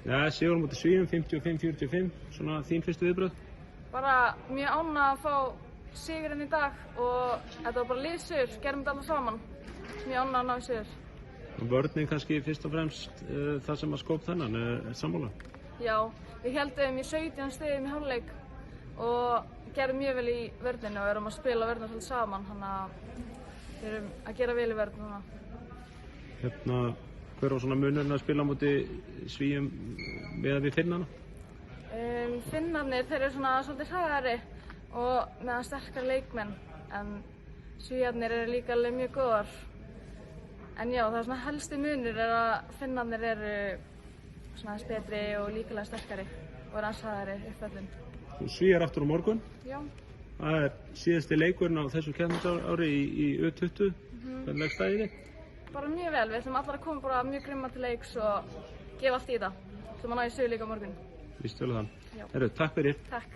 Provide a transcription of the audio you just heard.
Ja, sigur á móti Svíum, 55-45, svona þín fyrstu viðbrögð? Bara mjög ánægð að fá sigurinn í dag og þetta var bara liðsigur, gerðum þetta alveg saman. Mjög ánægð að ná í sigur. Vörnin kannski fyrst og fremst það sem að skóp þennan, sammála? Já, við heldum í 17 stigum í hálfleik og gerðum mjög vel í vörninni og erum að spila vörnina svolítið saman, þannig að við erum að gera vel í vörn núna. Hver var svona munurinn að spila á móti Svíum meðan við Finnana? Finnarnir, þeir eru svona svolítið hraðari og meðan sterkari leikmenn, en Svíarnir eru líka alveg mjög góðar. En já, það er svona helsti munur er að Finnarnir eru svona aðeins betri og líklega sterkari og eru aðeins hraðari uppvöllin. Svíar aftur á morgun. Já. Það er síðasti leikurinn á þessu keppnisári í U20. Hvernig leggst það í þig? Bara mjög vel, við ætlum allar að koma bara mjög grimmar til leiks og gefa allt í þetta. Við ætlum að ná í sigurleik á morgun. Víst vel þann. Takk fyrir. Takk.